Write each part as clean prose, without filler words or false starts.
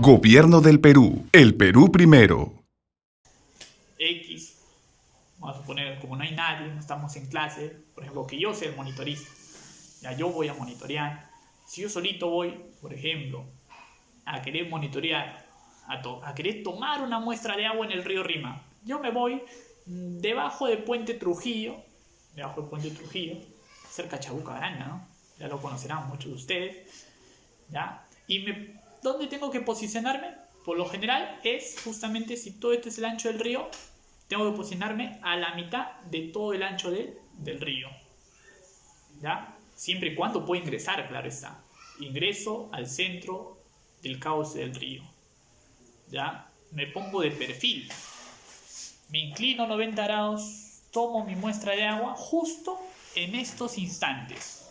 Gobierno del Perú. El Perú primero. X, vamos a suponer, como no hay nadie, no estamos en clase, por ejemplo, que yo sea el monitorista, ya yo voy a monitorear. Si yo solito voy, por ejemplo, a querer monitorear, a querer tomar una muestra de agua en el río Rima, yo me voy debajo del puente Trujillo, cerca de Chabuca Grande, ¿no? Ya lo conocerán muchos de ustedes, ¿ya? ¿Dónde tengo que posicionarme? Por lo general es justamente, si todo este es el ancho del río, tengo que posicionarme a la mitad de todo el ancho del río, ¿ya? Siempre y cuando pueda ingresar, claro está. Ingreso al centro del cauce del río, ¿ya? Me pongo de perfil, me inclino 90 grados, tomo mi muestra de agua justo en estos instantes,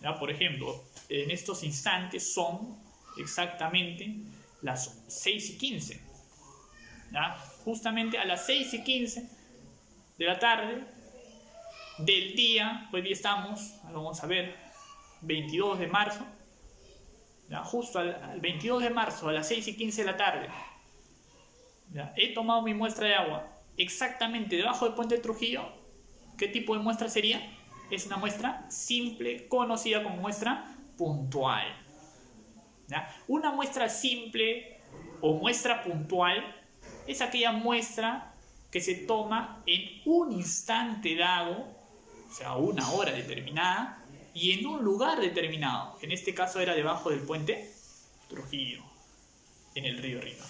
¿ya? Por ejemplo, en estos instantes son exactamente las 6:15, ¿ya? Justamente a las 6:15 de la tarde del día, hoy día estamos, vamos a ver, 22 de marzo, ¿ya? Justo al 22 de marzo a las 6:15 de la tarde, ¿ya? He tomado mi muestra de agua exactamente debajo del puente de Trujillo. ¿Qué tipo de muestra sería? Es una muestra simple, conocida como muestra puntual, ¿ya? Una muestra simple o muestra puntual es aquella muestra que se toma en un instante dado, o sea, una hora determinada, y en un lugar determinado. En este caso era debajo del puente Trujillo, en el río Rima,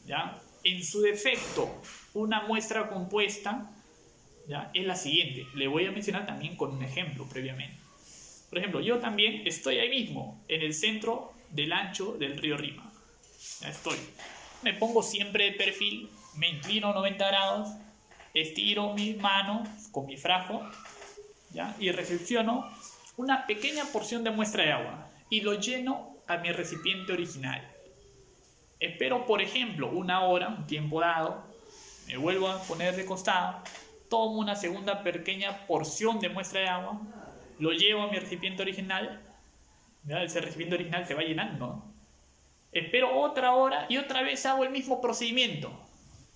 ¿ya? En su defecto, una muestra compuesta, ¿ya?, es la siguiente. Le voy a mencionar también con un ejemplo previamente. Por ejemplo, yo también estoy ahí mismo, en el centro del ancho del río Rima. Ya estoy. Me pongo siempre de perfil, me inclino 90 grados, estiro mi mano con mi frasco, ¿ya?, y recepciono una pequeña porción de muestra de agua y lo lleno a mi recipiente original. Espero, por ejemplo, una hora, un tiempo dado, me vuelvo a poner de costado, tomo una segunda pequeña porción de muestra de agua, lo llevo a mi recipiente original, ¿ya? Ese recipiente original se va llenando, ¿no? Espero otra hora y otra vez hago el mismo procedimiento.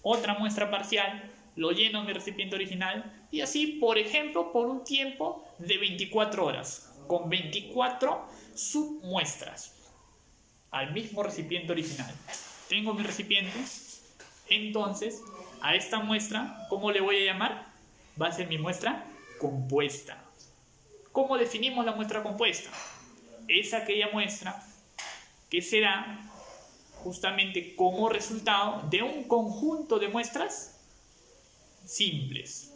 Otra muestra parcial, lo lleno en mi recipiente original y así, por ejemplo, por un tiempo de 24 horas, con 24 submuestras al mismo recipiente original. Tengo mi recipiente, entonces a esta muestra, ¿cómo le voy a llamar? Va a ser mi muestra compuesta. ¿Cómo definimos la muestra compuesta? Es aquella muestra que se da justamente como resultado de un conjunto de muestras simples.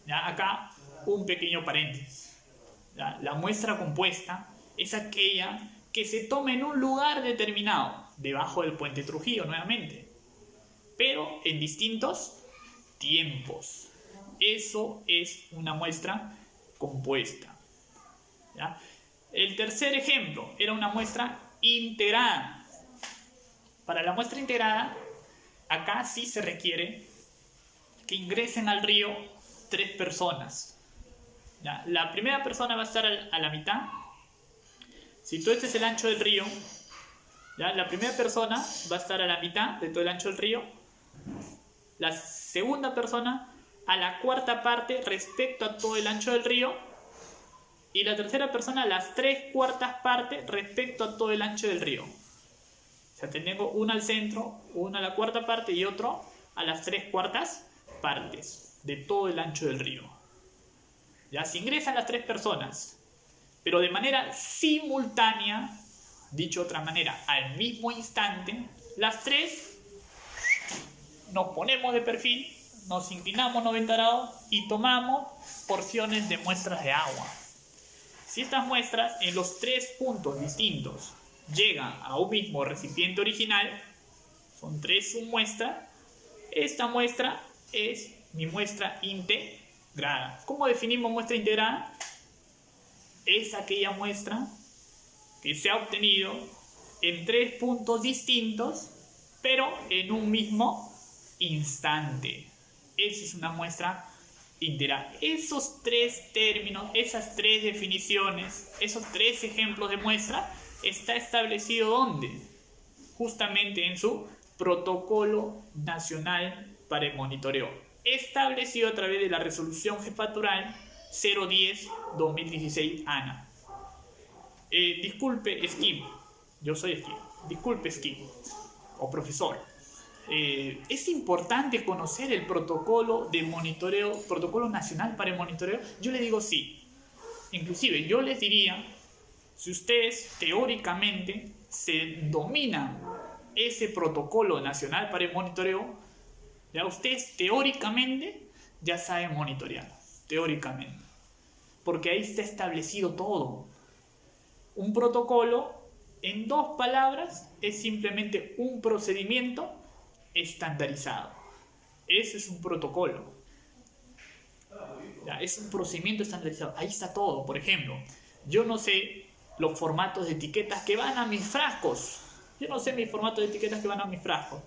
¿Ya? Acá un pequeño paréntesis. ¿Ya? La muestra compuesta es aquella que se toma en un lugar determinado, debajo del puente Trujillo nuevamente, pero en distintos tiempos. Eso es una muestra compuesta, ¿ya? El tercer ejemplo era una muestra integrada. Para la muestra integrada, acá sí se requiere que ingresen al río 3 personas, ¿ya? La primera persona va a estar a la mitad. Si todo este es el ancho del río, ¿ya?, la primera persona va a estar a la mitad de todo el ancho del río. La segunda persona a la cuarta parte respecto a todo el ancho del río. Y la tercera persona a las 3/4 partes respecto a todo el ancho del río. O sea, tengo uno al centro, uno a la cuarta parte y otro a las 3/4 partes de todo el ancho del río. Ya se ingresan las 3 personas, pero de manera simultánea, dicho de otra manera, al mismo instante, las 3 nos ponemos de perfil, nos inclinamos 90 grados y tomamos porciones de muestras de agua. Si estas muestras en los 3 puntos distintos llegan a un mismo recipiente original, son 3 submuestras, esta muestra es mi muestra integrada. ¿Cómo definimos muestra integrada? Es aquella muestra que se ha obtenido en 3 puntos distintos, pero en un mismo instante. Esa es una muestra integrada. Esos 3 términos, esas 3 definiciones, esos 3 ejemplos de muestra, está establecido ¿dónde? justamente en su Protocolo Nacional para el Monitoreo, establecido a través de la Resolución Jefatural 010-2016 ANA. Disculpe, Skim, yo soy Skim, disculpe, Skim, o profesor. Es importante conocer el protocolo de monitoreo, protocolo nacional para el monitoreo. Yo le digo sí. Inclusive yo les diría, si ustedes teóricamente se dominan ese protocolo nacional para el monitoreo, ya ustedes teóricamente ya saben monitorear, teóricamente, porque ahí está establecido todo. Un protocolo, en 2 palabras, es simplemente un procedimiento estandarizado. Ese es un protocolo. Ya, es un procedimiento estandarizado. Ahí está todo. Por ejemplo, yo no sé los formatos de etiquetas que van a mis frascos. Yo no sé mis formatos de etiquetas que van a mis frascos.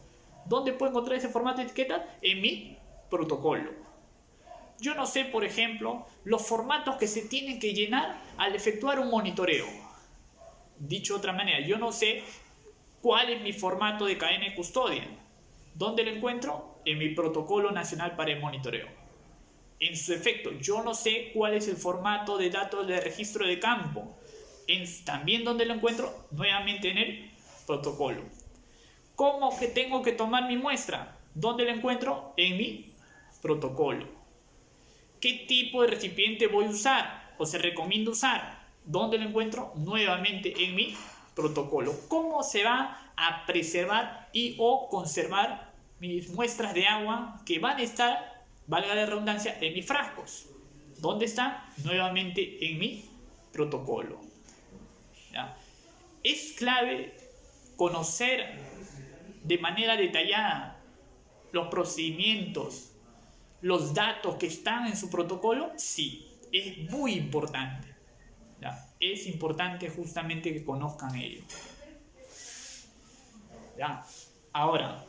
¿Dónde puedo encontrar ese formato de etiquetas? En mi protocolo. Yo no sé, por ejemplo, los formatos que se tienen que llenar al efectuar un monitoreo. Dicho de otra manera, yo no sé cuál es mi formato de cadena de custodia. ¿Dónde lo encuentro? En mi Protocolo Nacional para el Monitoreo. En su efecto, yo no sé cuál es el formato de datos de registro de campo. También donde lo encuentro, nuevamente en el protocolo. ¿Cómo que tengo que tomar mi muestra? ¿Dónde lo encuentro? En mi protocolo. ¿Qué tipo de recipiente voy a usar o se recomienda usar? ¿Dónde lo encuentro? Nuevamente en mi protocolo. ¿Cómo se va a preservar y o conservar mis muestras de agua que van a estar, valga la redundancia, en mis frascos? ¿Dónde está? Nuevamente en mi protocolo. ¿Ya? Es clave conocer de manera detallada los procedimientos, los datos que están en su protocolo. Sí, es muy importante. ¿Ya? Es importante justamente que conozcan ello. ¿Ya? Ahora,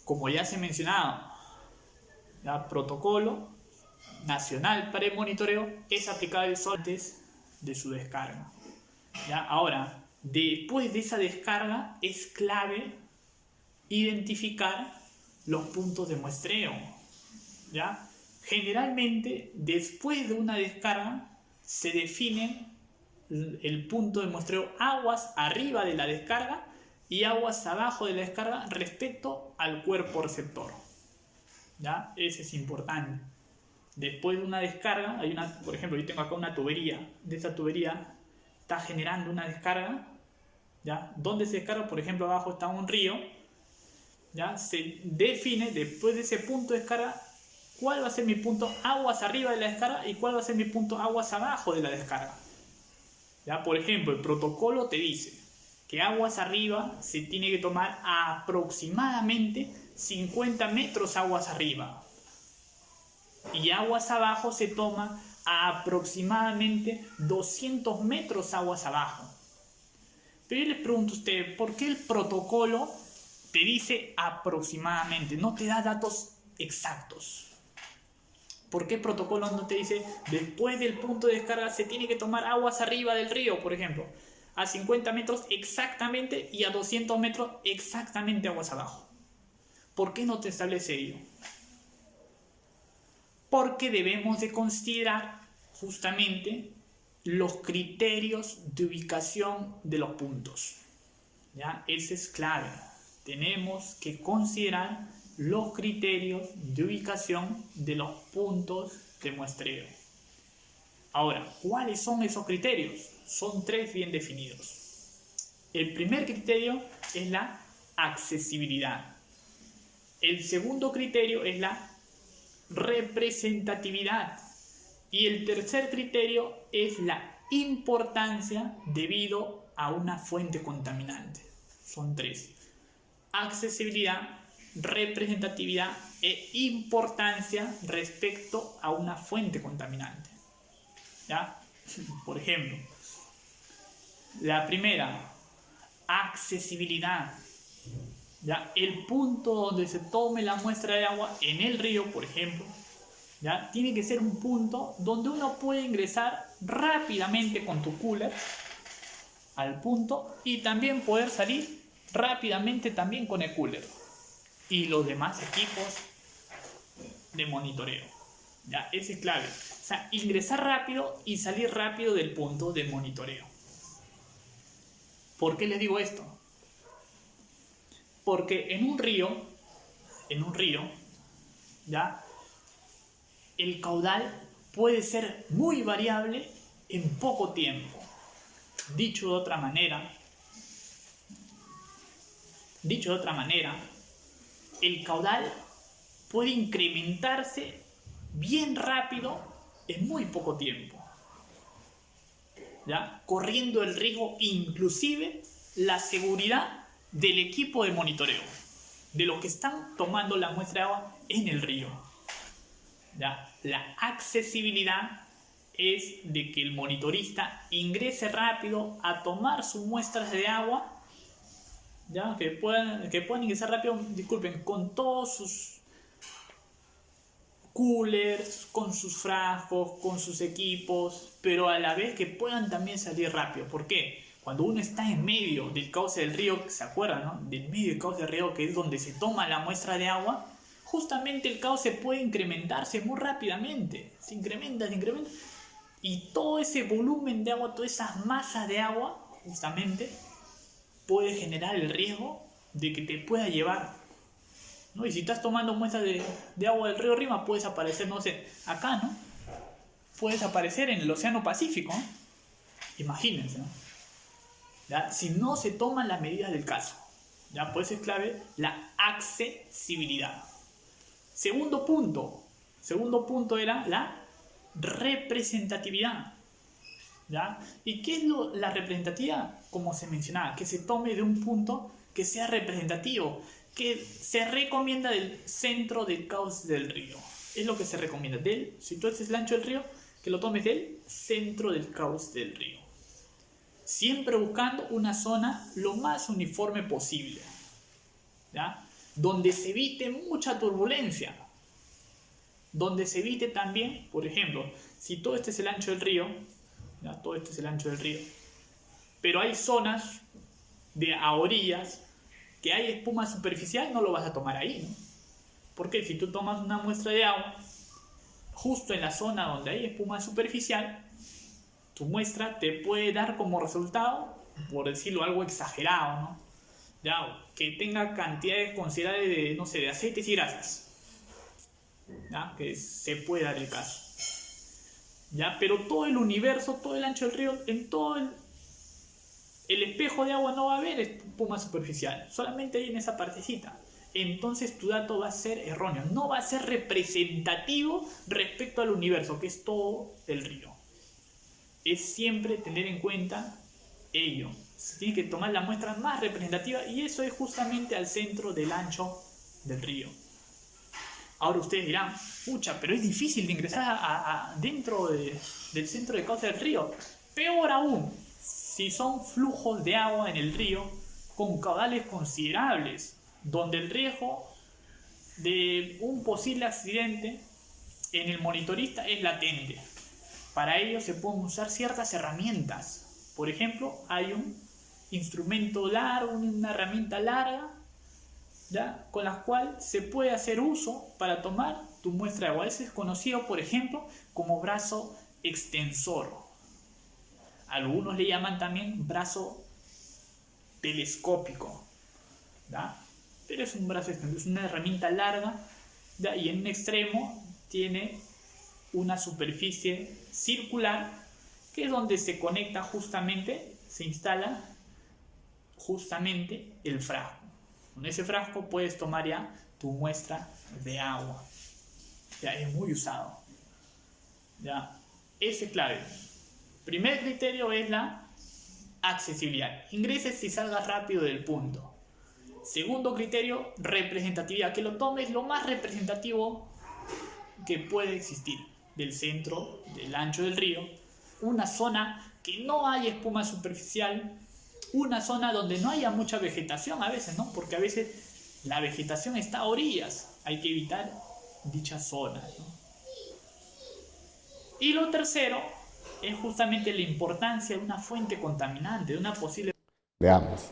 como ya se ha mencionado, el protocolo nacional para el monitoreo es aplicable solo antes de su descarga. ¿Ya? Ahora, después de esa descarga es clave identificar los puntos de muestreo. ¿Ya? Generalmente, después de una descarga, se define el punto de muestreo aguas arriba de la descarga y aguas abajo de la descarga respecto al cuerpo receptor. ¿Ya? Ese es importante. Después de una descarga, por ejemplo, yo tengo acá una tubería. De esa tubería está generando una descarga. ¿Ya? ¿Dónde se descarga? Por ejemplo, abajo está un río. ¿Ya? Se define después de ese punto de descarga cuál va a ser mi punto aguas arriba de la descarga y cuál va a ser mi punto aguas abajo de la descarga. ¿Ya? Por ejemplo, el protocolo te dice que aguas arriba se tiene que tomar aproximadamente 50 metros aguas arriba y aguas abajo se toma a aproximadamente 200 metros aguas abajo. Pero yo les pregunto a ustedes, ¿por qué el protocolo te dice aproximadamente? No te da datos exactos. ¿Por qué el protocolo no te dice después del punto de descarga se tiene que tomar aguas arriba del río, por ejemplo? A 50 metros exactamente y a 200 metros exactamente aguas abajo. ¿Por qué no te establece ello? Porque debemos de considerar justamente los criterios de ubicación de los puntos. ¿Ya? Ese es clave. Tenemos que considerar los criterios de ubicación de los puntos de muestreo. Ahora, ¿cuáles son esos criterios? Son 3 bien definidos. El primer criterio es la accesibilidad. El segundo criterio es la representatividad. Y el tercer criterio es la importancia debido a una fuente contaminante. Son 3. Accesibilidad, representatividad e importancia respecto a una fuente contaminante. ¿Ya? Por ejemplo, la primera, accesibilidad. ¿Ya? El punto donde se tome la muestra de agua en el río, por ejemplo, ¿ya? Tiene que ser un punto donde uno puede ingresar rápidamente con tu cooler, al punto y también poder salir rápidamente también con el cooler y los demás equipos de monitoreo. Ya, ese es clave. O sea, ingresar rápido y salir rápido del punto de monitoreo. ¿Por qué les digo esto? Porque en un río, ¿ya? El caudal puede ser muy variable en poco tiempo. Dicho de otra manera, el caudal puede incrementarse bien rápido en muy poco tiempo, ¿ya? Corriendo el riesgo inclusive la seguridad del equipo de monitoreo, de los que están tomando la muestra de agua en el río. ¿Ya? La accesibilidad es de que el monitorista ingrese rápido a tomar sus muestras de agua, ¿ya? Que puedan ingresar rápido, disculpen, con todos sus coolers, con sus frascos, con sus equipos, pero a la vez que puedan también salir rápido. ¿Por qué? Cuando uno está en medio del cauce del río, ¿se acuerdan, no? Del medio del cauce del río, que es donde se toma la muestra de agua, justamente el cauce puede incrementarse muy rápidamente. Se incrementa. Y todo ese volumen de agua, todas esas masas de agua, justamente, puede generar el riesgo de que te pueda llevar, ¿no? Y si estás tomando muestras de agua del río Rima, puedes aparecer, no sé, acá, ¿no? Puedes aparecer en el Océano Pacífico, ¿no? Imagínense, ¿no? ¿Ya? Si no se toman las medidas del caso, ¿ya? Pues es clave la accesibilidad. Segundo punto era la representatividad, ¿ya? ¿Y qué es la representatividad? Como se mencionaba, que se tome de un punto que sea representativo, que se recomienda del centro del cauce del río. Es lo que se recomienda. Si tú haces el ancho del río, que lo tomes del centro del cauce del río. Siempre buscando una zona lo más uniforme posible, ¿ya? Donde se evite mucha turbulencia. Donde se evite también, por ejemplo, si todo este es el ancho del río, ¿ya? Todo este es el ancho del río, pero hay zonas a orillas que hay espuma superficial, no lo vas a tomar ahí, ¿no? Porque si tú tomas una muestra de agua justo en la zona donde hay espuma superficial, tu muestra te puede dar como resultado, por decirlo algo exagerado, ¿no? Ya, que tenga cantidades considerables de, no sé, de aceites y grasas, ¿ya? Que se puede dar el caso, ¿ya? Pero todo el universo, todo el ancho del río, en todo el espejo de agua no va a haber espuma superficial, solamente ahí en esa partecita. Entonces tu dato va a ser erróneo, no va a ser representativo respecto al universo, que es todo el río. Es siempre tener en cuenta ello. Se tiene que tomar la muestra más representativa y eso es justamente al centro del ancho del río. Ahora ustedes dirán, pucha, pero es difícil de ingresar dentro del centro del cauce del río. Peor aún, si son flujos de agua en el río con caudales considerables, donde el riesgo de un posible accidente en el monitorista es latente. Para ello se pueden usar ciertas herramientas. Por ejemplo, hay un instrumento largo, una herramienta larga, ¿ya? Con la cual se puede hacer uso para tomar tu muestra de agua. Ese es conocido, por ejemplo, como brazo extensor. Algunos le llaman también brazo telescópico, ¿ya? Pero es un brazo extensor, es una herramienta larga, ¿ya? Y en un extremo tiene una superficie circular que es donde se conecta justamente, se instala justamente el frasco. Con ese frasco puedes tomar ya tu muestra de agua. Ya es muy usado. Ya, ese es clave. Primer criterio es la accesibilidad. Ingreses y salgas rápido del punto. Segundo criterio, representatividad. Que lo tomes lo más representativo que puede existir del centro, del ancho del río. Una zona que no haya espuma superficial. Una zona donde no haya mucha vegetación a veces, ¿no? Porque a veces la vegetación está a orillas. Hay que evitar dichas zonas, ¿no? Y lo tercero es justamente la importancia de una fuente contaminante, de una posible... Veamos.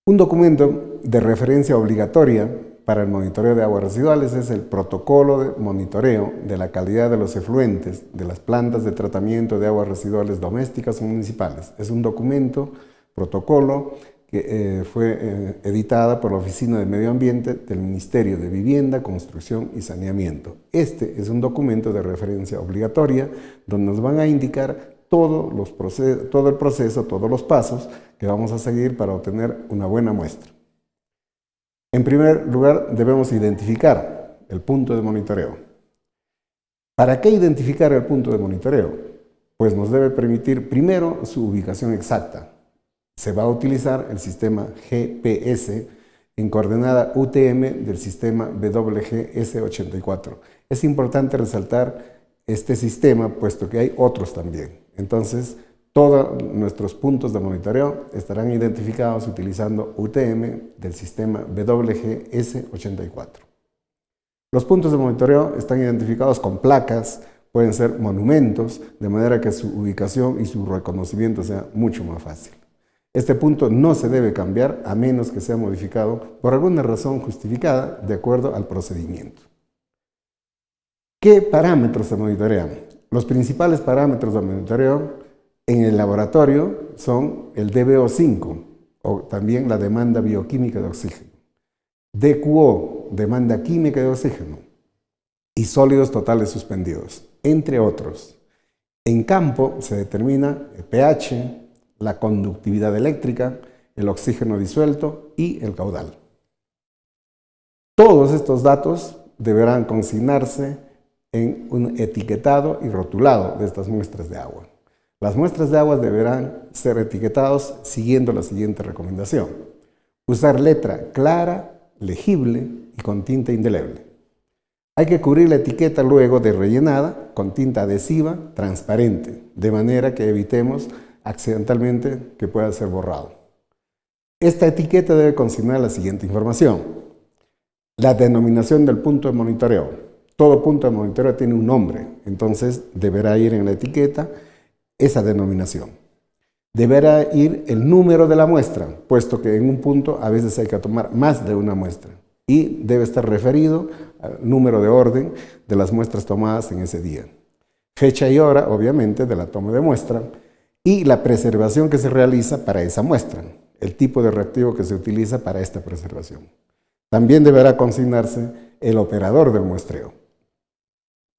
Un documento de referencia obligatoria para el monitoreo de aguas residuales es el Protocolo de Monitoreo de la Calidad de los Efluentes de las Plantas de Tratamiento de Aguas Residuales Domésticas o Municipales. Es un documento, protocolo, que fue editada por la Oficina de Medio Ambiente del Ministerio de Vivienda, Construcción y Saneamiento. Este es un documento de referencia obligatoria donde nos van a indicar todo el proceso, todos los pasos que vamos a seguir para obtener una buena muestra. En primer lugar, debemos identificar el punto de monitoreo. ¿Para qué identificar el punto de monitoreo? Pues nos debe permitir primero su ubicación exacta. Se va a utilizar el sistema GPS en coordenada UTM del sistema WGS84. Es importante resaltar este sistema puesto que hay otros también. Entonces, todos nuestros puntos de monitoreo estarán identificados utilizando UTM del sistema WGS84. Los puntos de monitoreo están identificados con placas, pueden ser monumentos, de manera que su ubicación y su reconocimiento sea mucho más fácil. Este punto no se debe cambiar a menos que sea modificado por alguna razón justificada de acuerdo al procedimiento. ¿Qué parámetros se monitorean? Los principales parámetros de monitoreo en el laboratorio son el DBO5 o también la demanda bioquímica de oxígeno, DQO, demanda química de oxígeno y sólidos totales suspendidos, entre otros. En campo se determina el pH, la conductividad eléctrica, el oxígeno disuelto y el caudal. Todos estos datos deberán consignarse en un etiquetado y rotulado de estas muestras de agua. Las muestras de agua deberán ser etiquetadas siguiendo la siguiente recomendación. Usar letra clara, legible y con tinta indeleble. Hay que cubrir la etiqueta luego de rellenada con tinta adhesiva transparente, de manera que evitemos accidentalmente que pueda ser borrado. Esta etiqueta debe consignar la siguiente información. La denominación del punto de monitoreo. Todo punto de monitoreo tiene un nombre, entonces deberá ir en la etiqueta esa denominación. Deberá ir el número de la muestra, puesto que en un punto a veces hay que tomar más de una muestra y debe estar referido al número de orden de las muestras tomadas en ese día. Fecha y hora, obviamente, de la toma de muestra y la preservación que se realiza para esa muestra, el tipo de reactivo que se utiliza para esta preservación. También deberá consignarse el operador del muestreo.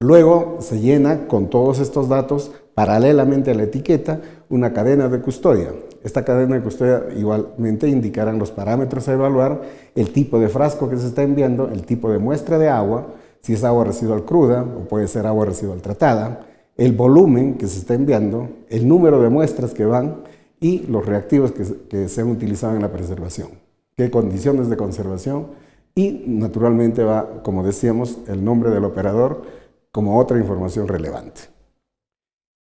Luego se llena con todos estos datos, paralelamente a la etiqueta, una cadena de custodia. Esta cadena de custodia igualmente indicará los parámetros a evaluar, el tipo de frasco que se está enviando, el tipo de muestra de agua, si es agua residual cruda o puede ser agua residual tratada, el volumen que se está enviando, el número de muestras que van y los reactivos que se han utilizado en la preservación, qué condiciones de conservación y naturalmente va, como decíamos, el nombre del operador como otra información relevante.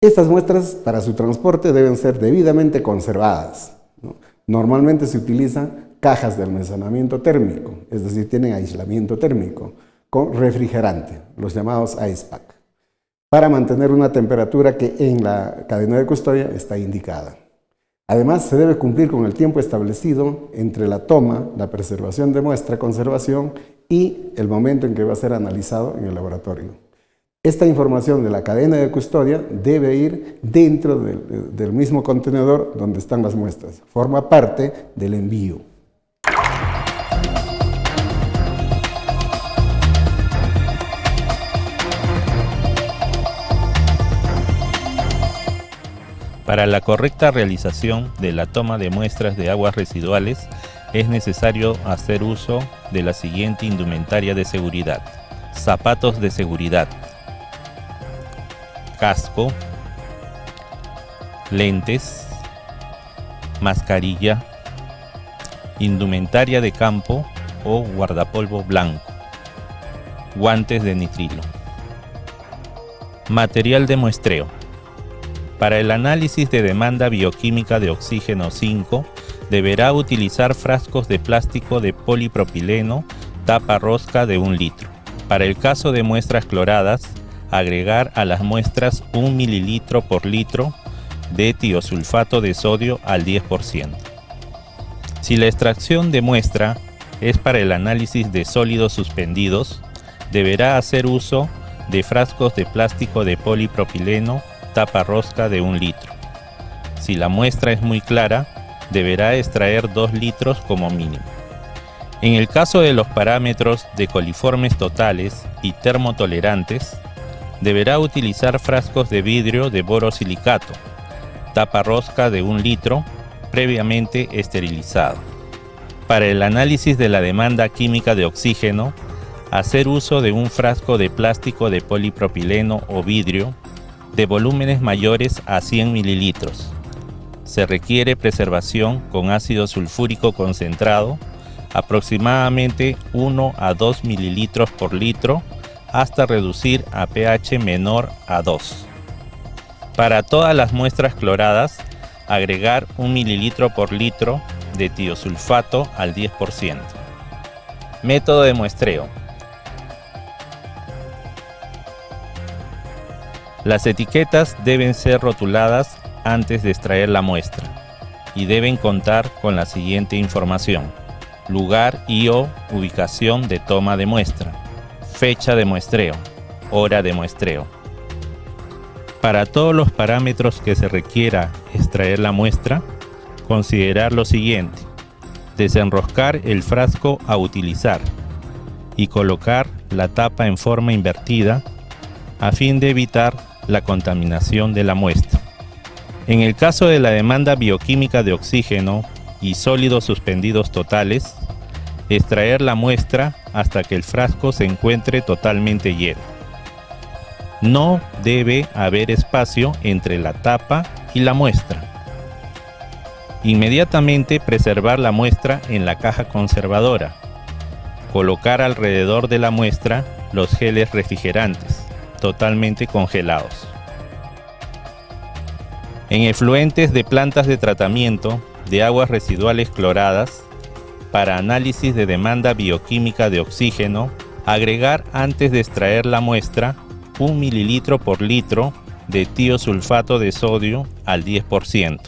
Estas muestras para su transporte deben ser debidamente conservadas, ¿no? Normalmente se utilizan cajas de almacenamiento térmico, es decir, tienen aislamiento térmico con refrigerante, los llamados ice pack, para mantener una temperatura que en la cadena de custodia está indicada. Además, se debe cumplir con el tiempo establecido entre la toma, la preservación de muestra, conservación y el momento en que va a ser analizado en el laboratorio. Esta información de la cadena de custodia debe ir dentro del mismo contenedor donde están las muestras. Forma parte del envío. Para la correcta realización de la toma de muestras de aguas residuales, es necesario hacer uso de la siguiente indumentaria de seguridad: zapatos de seguridad, casco, lentes, mascarilla, indumentaria de campo o guardapolvo blanco, guantes de nitrilo. Material de muestreo. Para el análisis de demanda bioquímica de oxígeno 5, deberá utilizar frascos de plástico de polipropileno, tapa rosca de 1 litro. Para el caso de muestras cloradas, agregar a las muestras 1 mililitro por litro de tiosulfato de sodio al 10%. Si la extracción de muestra es para el análisis de sólidos suspendidos, deberá hacer uso de frascos de plástico de polipropileno tapa rosca de 1 litro. Si la muestra es muy clara, deberá extraer 2 litros como mínimo. En el caso de los parámetros de coliformes totales y termotolerantes, deberá utilizar frascos de vidrio de borosilicato, tapa rosca de 1 litro, previamente esterilizado. Para el análisis de la demanda química de oxígeno, hacer uso de un frasco de plástico de polipropileno o vidrio de volúmenes mayores a 100 mililitros. Se requiere preservación con ácido sulfúrico concentrado, aproximadamente 1 a 2 mililitros por litro, hasta reducir a pH menor a 2. Para todas las muestras cloradas, agregar 1 mililitro por litro de tiosulfato al 10%. Método de muestreo. Las etiquetas deben ser rotuladas antes de extraer la muestra y deben contar con la siguiente información: lugar y/o ubicación de toma de muestra, fecha de muestreo, hora de muestreo. Para todos los parámetros que se requiera extraer la muestra, considerar lo siguiente: desenroscar el frasco a utilizar y colocar la tapa en forma invertida a fin de evitar la contaminación de la muestra. En el caso de la demanda bioquímica de oxígeno y sólidos suspendidos totales, extraer la muestra hasta que el frasco se encuentre totalmente lleno. No debe haber espacio entre la tapa y la muestra. Inmediatamente preservar la muestra en la caja conservadora. Colocar alrededor de la muestra los geles refrigerantes, totalmente congelados. En efluentes de plantas de tratamiento de aguas residuales cloradas, para análisis de demanda bioquímica de oxígeno, agregar antes de extraer la muestra 1 mililitro por litro de tiosulfato de sodio al 10%.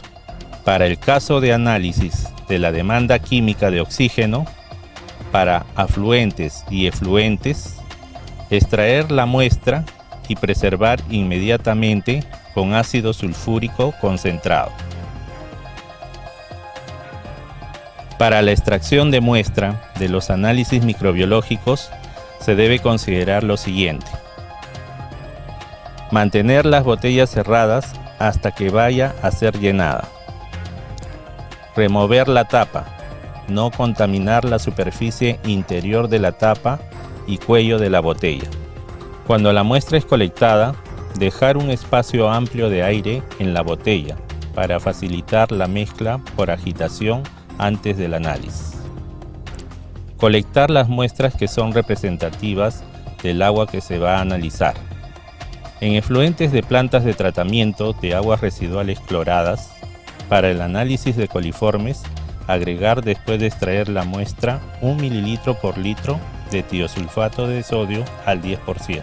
Para el caso de análisis de la demanda química de oxígeno, para afluentes y efluentes, extraer la muestra y preservar inmediatamente con ácido sulfúrico concentrado. Para la extracción de muestra de los análisis microbiológicos se debe considerar lo siguiente: mantener las botellas cerradas hasta que vaya a ser llenada. Remover la tapa, no contaminar la superficie interior de la tapa y cuello de la botella. Cuando la muestra es colectada, dejar un espacio amplio de aire en la botella para facilitar la mezcla por agitación antes del análisis. Colectar las muestras que son representativas del agua que se va a analizar. En efluentes de plantas de tratamiento de aguas residuales cloradas, para el análisis de coliformes, agregar después de extraer la muestra 1 mililitro por litro de tiosulfato de sodio al 10%.